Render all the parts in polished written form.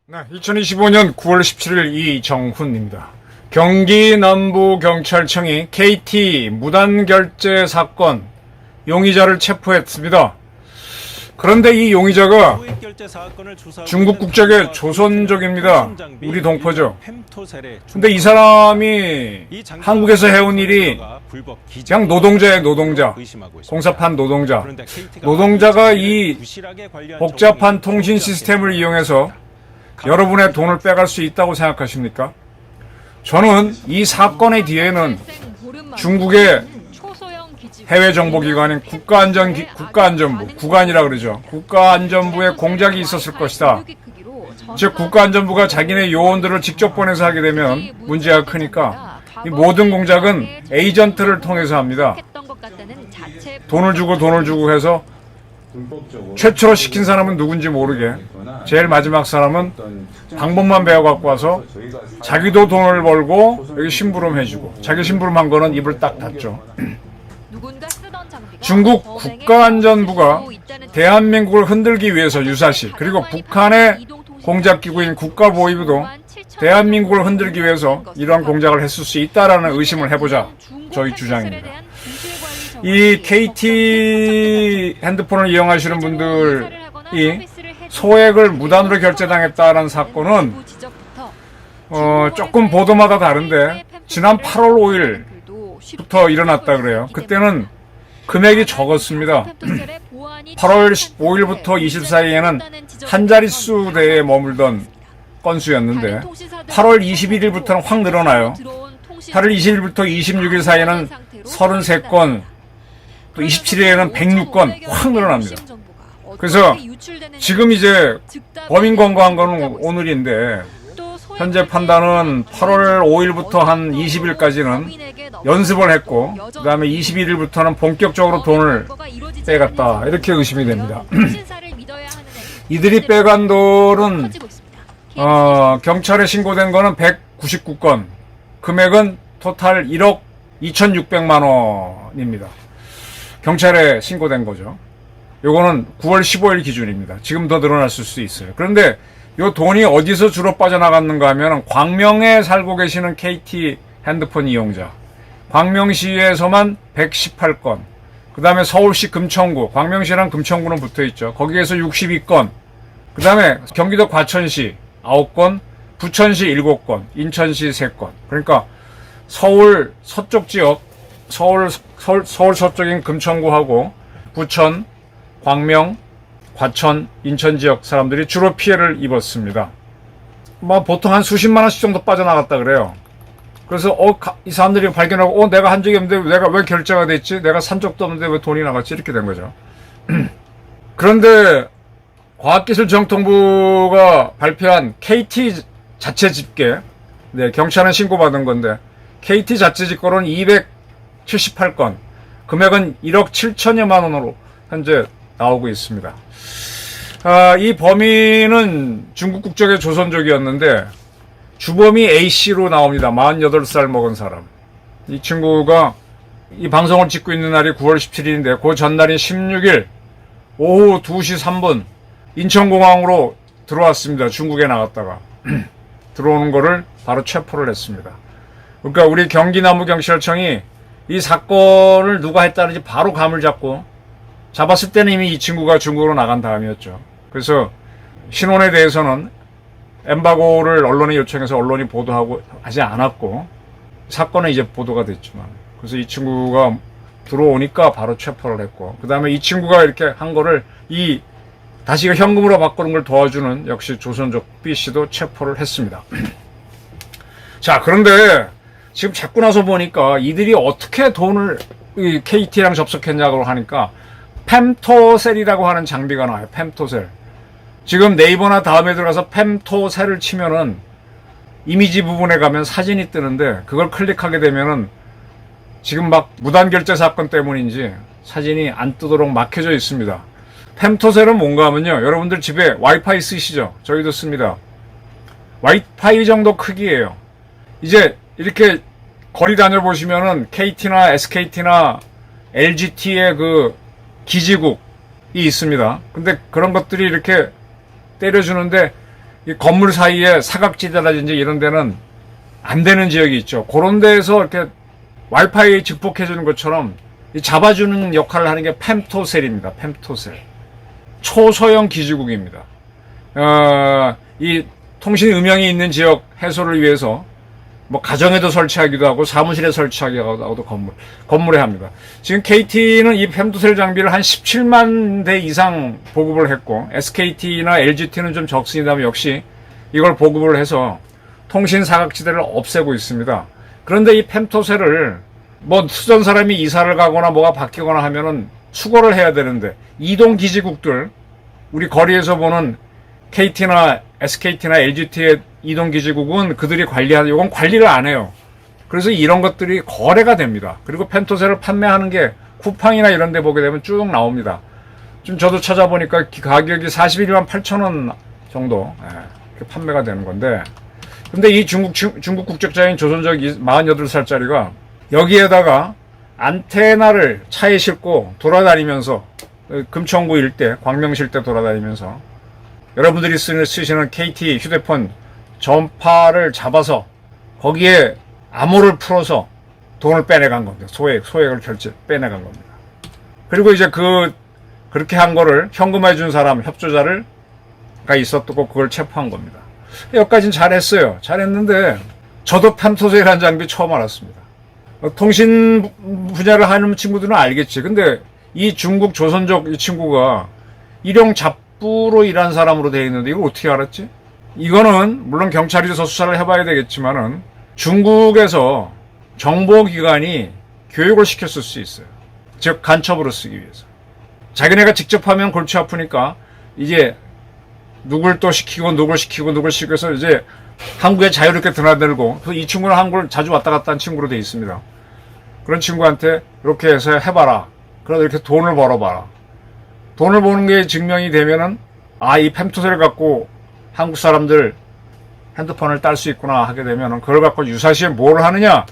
네, 2025년 9월 17일 이정훈입니다. 경기 남부경찰청이 KT 무단결제 사건 용의자를 체포했습니다. 그런데 이 용의자가 중국 국적의 조선족입니다. 우리 동포죠. 근데 이 사람이 한국에서 해온 일이 그냥 노동자예요, 노동자. 공사판 노동자. 노동자가 이 복잡한 통신 시스템을 이용해서 여러분의 돈을 빼갈 수 있다고 생각하십니까? 저는 이 사건의 뒤에는 중국의 해외정보기관인 국가안전부, 국안이라 그러죠. 국가안전부의 공작이 있었을 것이다. 즉 국가안전부가 자기네 요원들을 직접 보내서 하게 되면 문제가 크니까 이 모든 공작은 에이전트를 통해서 합니다. 돈을 주고 해서 최초로 시킨 사람은 누군지 모르게 제일 마지막 사람은 방법만 배워갖고 와서 자기도 돈을 벌고 여기 심부름 해주고 자기 심부름한 거는 입을 딱 닫죠. 중국 국가안전부가 대한민국을 흔들기 위해서 유사시 그리고 북한의 공작기구인 국가보위부도 대한민국을 흔들기 위해서 이러한 공작을 했을 수 있다라는 의심을 해보자 저희 주장입니다. 이 KT 핸드폰을 이용하시는 분들이 소액을 무단으로 결제당했다는 사건은 조금 보도마다 다른데 지난 8월 5일부터 일어났다 그래요. 그때는 금액이 적었습니다. 8월 5일부터 20일 사이에는 한 자릿수 대에 머물던 건수였는데 8월 21일부터는 확 늘어나요. 8월 20일부터 26일 사이에는 33건, 또 27일에는 106건 확 늘어납니다. 그래서 지금 이제 범인 검거한 거는 오늘인데 현재 판단은 8월 5일부터 한 20일까지는 연습을 했고 그 다음에 21일부터는 본격적으로 돈을 빼갔다 이렇게 의심이 됩니다. 이들이 빼간 돈은 경찰에 신고된 거는 199건, 금액은 토탈 1억 2,600만 원입니다. 경찰에 신고된 거죠. 요거는 9월 15일 기준입니다. 지금 더 늘어났을 수 있어요. 그런데 요 돈이 어디서 주로 빠져나갔는가 하면 광명에 살고 계시는 KT 핸드폰 이용자, 광명시에서만 118건, 그 다음에 서울시 금천구, 광명시랑 금천구는 붙어있죠. 거기에서 62건, 그 다음에 경기도 과천시 9건, 부천시 7건, 인천시 3건. 그러니까 서울 서쪽 지역, 서울 서쪽인 금천구하고 부천, 광명, 과천, 인천 지역 사람들이 주로 피해를 입었습니다. 보통 한 수십만 원씩 정도 빠져나갔다 그래요. 그래서 이 사람들이 발견하고 내가 한 적이 없는데 내가 왜 결제가 됐지? 내가 산 적도 없는데 왜 돈이 나갔지? 이렇게 된 거죠. 그런데 과학기술정통부가 발표한 KT 자체 집계, 경찰은 신고받은 건데 KT 자체 집계로는 278건, 금액은 1억 7천여만 원으로 현재 나오고 있습니다. 이 범인은 중국 국적의 조선족이었는데 주범이 A씨로 나옵니다. 48살 먹은 사람. 이 친구가 이 방송을 찍고 있는 날이 9월 17일인데 그 전날인 16일 오후 2시 3분 인천공항으로 들어왔습니다. 중국에 나갔다가 들어오는 거를 바로 체포를 했습니다. 그러니까 우리 경기남부경찰청이 이 사건을 누가 했다는지 바로 감을 잡고 잡았을 때는 이미 이 친구가 중국으로 나간 다음이었죠. 그래서 신원에 대해서는 엠바고를 언론에 요청해서 언론이 보도하고 하지 않았고 사건은 이제 보도가 됐지만 그래서 이 친구가 들어오니까 바로 체포를 했고 그 다음에 이 친구가 이렇게 한 거를 다시 현금으로 바꾸는 걸 도와주는 역시 조선족 B씨도 체포를 했습니다. 자, 그런데 지금 찾고 나서 보니까 이들이 어떻게 돈을 KT랑 접속했냐고 하니까 펨토셀이라고 하는 장비가 나와요. 펨토셀. 지금 네이버나 다음에 들어가서 펨토셀을 치면은 이미지 부분에 가면 사진이 뜨는데 그걸 클릭하게 되면은 지금 막 무단결제 사건 때문인지 사진이 안 뜨도록 막혀져 있습니다. 펨토셀은 뭔가 하면요. 여러분들 집에 와이파이 쓰시죠? 저희도 씁니다. 와이파이 정도 크기예요. 이제 이렇게 거리 다녀보시면은 KT나 SKT나 LGT의 그 기지국이 있습니다. 근데 그런 것들이 이렇게 때려주는데 이 건물 사이에 사각지대라든지 이런 데는 안 되는 지역이 있죠. 그런 데에서 이렇게 와이파이 증폭해주는 것처럼 잡아주는 역할을 하는 게 펨토셀입니다. 펨토셀. 초소형 기지국입니다. 이 통신 음영이 있는 지역 해소를 위해서 뭐 가정에도 설치하기도 하고 사무실에 설치하기도 하고 건물에 합니다. 지금 KT는 이 펨토셀 장비를 한 17만 대 이상 보급을 했고 SKT나 LGT는 좀 적습니다만 역시 이걸 보급을 해서 통신 사각지대를 없애고 있습니다. 그런데 이 펨토셀을 뭐 수전 사람이 이사를 가거나 뭐가 바뀌거나 하면은 수거를 해야 되는데 이동 기지국들 우리 거리에서 보는 KT나 SKT나 LGT의 이동 기지국은 그들이 관리하는 이건 관리를 안 해요. 그래서 이런 것들이 거래가 됩니다. 그리고 펨토셀을 판매하는 게 쿠팡이나 이런 데 보게 되면 쭉 나옵니다. 좀 저도 찾아보니까 가격이 41만 8천 원 정도 이렇게 판매가 되는 건데 근데 이 중국 국적자인 조선족 48살짜리가 여기에다가 안테나를 차에 싣고 돌아다니면서 금천구 일대, 광명시 일대 돌아다니면서 여러분들이 쓰시는 KT 휴대폰 전파를 잡아서 거기에 암호를 풀어서 돈을 빼내간 겁니다. 소액을 빼내간 겁니다. 그리고 이제 그렇게 한 거를 현금화해 준 사람, 협조자가 있었고 그걸 체포한 겁니다. 여기까지는 잘했어요. 잘했는데 저도 펨토셀이라는 장비 처음 알았습니다. 통신 분야를 하는 친구들은 알겠지. 근데 이 중국 조선족 이 친구가 일용 잡부로 일한 사람으로 되어 있는데 이걸 어떻게 알았지? 이거는 물론 경찰에서 수사를 해봐야 되겠지만은 중국에서 정보기관이 교육을 시켰을 수 있어요. 즉 간첩으로 쓰기 위해서. 자기네가 직접 하면 골치 아프니까 이제 누굴 또 시키고 누굴 시켜서 이제 한국에 자유롭게 드나들고 이 친구는 한국을 자주 왔다 갔다 한 친구로 돼 있습니다. 그런 친구한테 이렇게 해서 해봐라. 그래서 이렇게 돈을 벌어봐라. 돈을 버는 게 증명이 되면은 이 펨토셀을 갖고 한국 사람들 핸드폰을 딸 수 있구나 하게 되면은 그걸 갖고 유사시에 뭘 하느냐?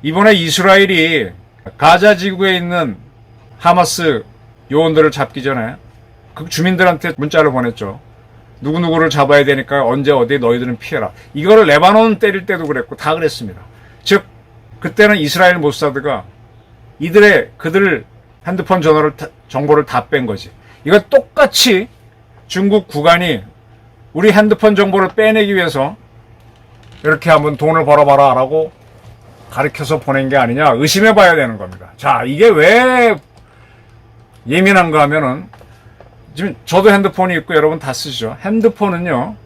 이번에 이스라엘이 가자 지구에 있는 하마스 요원들을 잡기 전에 그 주민들한테 문자를 보냈죠. 누구누구를 잡아야 되니까 언제 어디 너희들은 피해라. 이거를 레바논 때릴 때도 그랬고 다 그랬습니다. 즉 그때는 이스라엘 모사드가 그들 핸드폰 정보를 다 뺀 거지. 이거 똑같이 중국 국안이 우리 핸드폰 정보를 빼내기 위해서 이렇게 한번 돈을 벌어봐라 라고 가르쳐서 보낸 게 아니냐 의심해 봐야 되는 겁니다. 자, 이게 왜 예민한가 하면은 지금 저도 핸드폰이 있고 여러분 다 쓰시죠. 핸드폰은요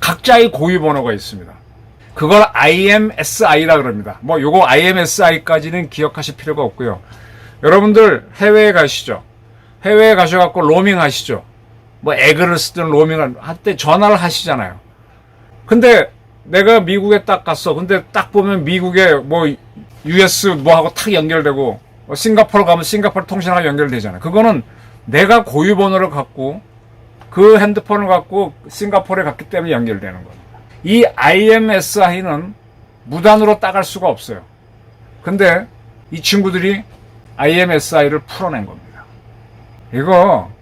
각자의 고유 번호가 있습니다. 그걸 IMSI라 그럽니다. 뭐 요거 IMSI까지는 기억하실 필요가 없고요. 여러분들 해외에 가시죠. 해외에 가셔갖고 로밍 하시죠. 뭐 에그를 쓰든 로밍을 할 때 전화를 하시잖아요. 근데 내가 미국에 딱 갔어. 근데 딱 보면 미국에 뭐 US 뭐하고 탁 연결되고 싱가포르 가면 싱가포르 통신하고 연결되잖아요. 그거는 내가 고유 번호를 갖고 그 핸드폰을 갖고 싱가포르에 갔기 때문에 연결되는 겁니다. 이 IMSI는 무단으로 따갈 수가 없어요. 근데 이 친구들이 IMSI를 풀어낸 겁니다. 이거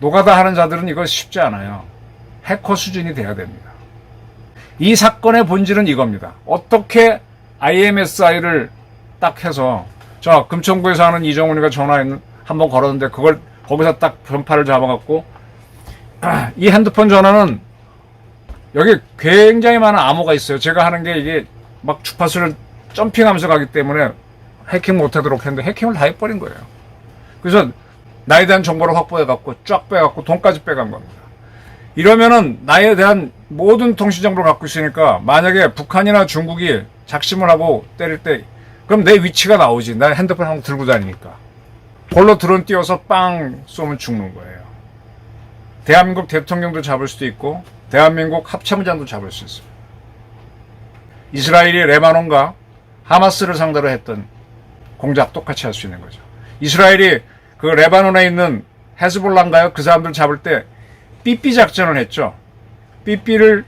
노가다 하는 자들은 이거 쉽지 않아요. 해커 수준이 돼야 됩니다. 이 사건의 본질은 이겁니다. 어떻게 IMSI를 딱 해서 저 금천구에서 하는 이정훈이가 전화 한번 걸었는데 그걸 거기서 딱 전파를 잡아갖고 이 핸드폰 전화는 여기 굉장히 많은 암호가 있어요. 제가 하는 게 이게 막 주파수를 점핑하면서 가기 때문에 해킹 못하도록 했는데 해킹을 다 해버린 거예요. 그래서 나에 대한 정보를 확보해갖고 쫙 빼갖고 돈까지 빼간 겁니다. 이러면은 나에 대한 모든 통신 정보를 갖고 있으니까 만약에 북한이나 중국이 작심을 하고 때릴 때 그럼 내 위치가 나오지. 나 핸드폰 한번 들고 다니니까. 볼로 드론 띄워서 빵 쏘면 죽는 거예요. 대한민국 대통령도 잡을 수도 있고 대한민국 합참의장도 잡을 수 있어요. 이스라엘이 레바논과 하마스를 상대로 했던 공작 똑같이 할 수 있는 거죠. 이스라엘이 그 레바논에 있는 헤즈볼라인가요? 그 사람들 잡을 때 삐삐 작전을 했죠. 삐삐를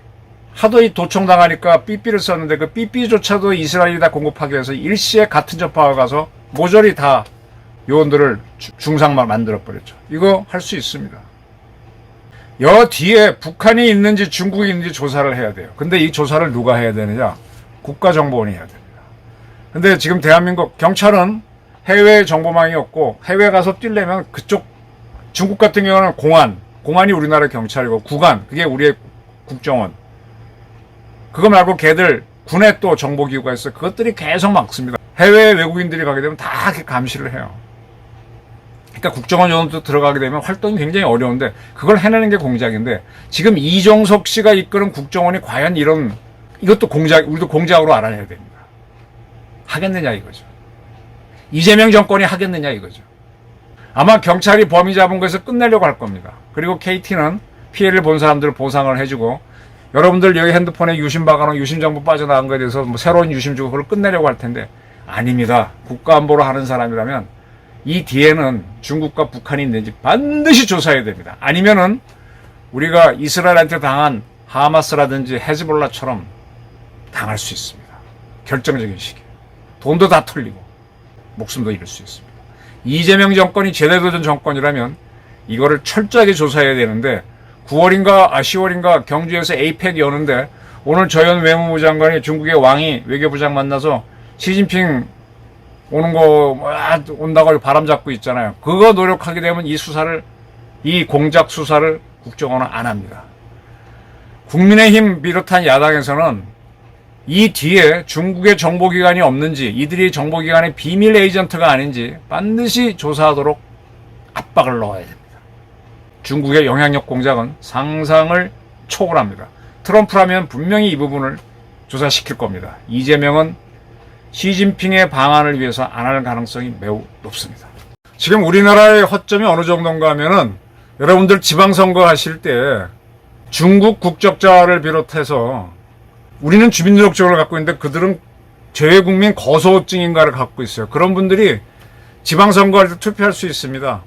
하도 이 도청당하니까 삐삐를 썼는데 그 삐삐조차도 이스라엘이 다 공급하기 위해서 일시에 같은 전파가 가서 모조리 다 요원들을 중상만 만들어버렸죠. 이거 할 수 있습니다. 여 뒤에 북한이 있는지 중국이 있는지 조사를 해야 돼요. 근데 이 조사를 누가 해야 되느냐? 국가정보원이 해야 됩니다. 근데 지금 대한민국 경찰은 해외 정보망이 없고 해외 가서 뛰려면 그쪽 중국 같은 경우는 공안이 우리나라 경찰이고 국안, 그게 우리의 국정원. 그거 말고 걔들 군에 또 정보기구가 있어요. 그것들이 계속 막습니다. 해외 외국인들이 가게 되면 다 이렇게 감시를 해요. 그러니까 국정원 요원도 들어가게 되면 활동이 굉장히 어려운데 그걸 해내는 게 공작인데 지금 이종석 씨가 이끄는 국정원이 과연 이것도 우리도 공작으로 알아내야 됩니다. 하겠느냐 이거죠. 이재명 정권이 하겠느냐 이거죠. 아마 경찰이 범인 잡은 거에서 끝내려고 할 겁니다. 그리고 KT는 피해를 본 사람들을 보상을 해주고 여러분들 여기 핸드폰에 유심 박아놓은 유심 정보 빠져나간 거에 대해서 뭐 새로운 유심 주고 그걸 끝내려고 할 텐데 아닙니다. 국가안보를 하는 사람이라면 이 뒤에는 중국과 북한이 있는지 반드시 조사해야 됩니다. 아니면은 우리가 이스라엘한테 당한 하마스라든지 헤즈볼라처럼 당할 수 있습니다. 결정적인 시기에. 돈도 다 털리고 목숨도 잃을 수 있습니다. 이재명 정권이 제대로 된 정권이라면 이거를 철저하게 조사해야 되는데 10월인가 경주에서 에이펙 여는데 오늘 저현 외무부 장관이 중국의 왕이 외교부장 만나서 시진핑 오는 거 온다고 바람 잡고 있잖아요. 그거 노력하게 되면 이 공작 수사를 국정원은 안 합니다. 국민의힘 비롯한 야당에서는 이 뒤에 중국의 정보기관이 없는지 이들이 정보기관의 비밀 에이전트가 아닌지 반드시 조사하도록 압박을 넣어야 됩니다. 중국의 영향력 공작은 상상을 초월합니다. 트럼프라면 분명히 이 부분을 조사시킬 겁니다. 이재명은 시진핑의 방안을 위해서 안 할 가능성이 매우 높습니다. 지금 우리나라의 허점이 어느 정도인가 하면은 여러분들 지방선거 하실 때 중국 국적자를 비롯해서 우리는 주민등록증을 갖고 있는데 그들은 재외국민 거소증인가를 갖고 있어요. 그런 분들이 지방선거할 때 투표할 수 있습니다.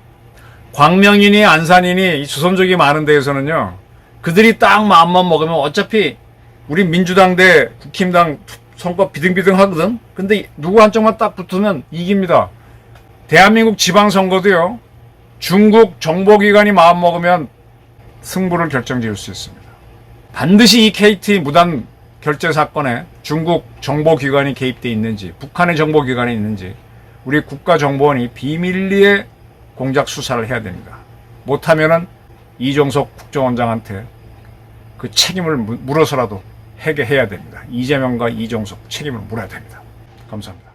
광명이니 안산이니 이 주선족이 많은 데에서는요. 그들이 딱 마음만 먹으면 어차피 우리 민주당 대 국힘당 선거 비등비등 하거든. 근데 누구 한쪽만 딱 붙으면 이깁니다. 대한민국 지방선거도요. 중국 정보기관이 마음 먹으면 승부를 결정지을 수 있습니다. 반드시 이 KT 무단 결제 사건에 중국 정보기관이 개입되어 있는지 북한의 정보기관이 있는지 우리 국가정보원이 비밀리에 공작 수사를 해야 됩니다. 못하면은 이종석 국정원장한테 그 책임을 물어서라도 해결해야 됩니다. 이재명과 이종석 책임을 물어야 됩니다. 감사합니다.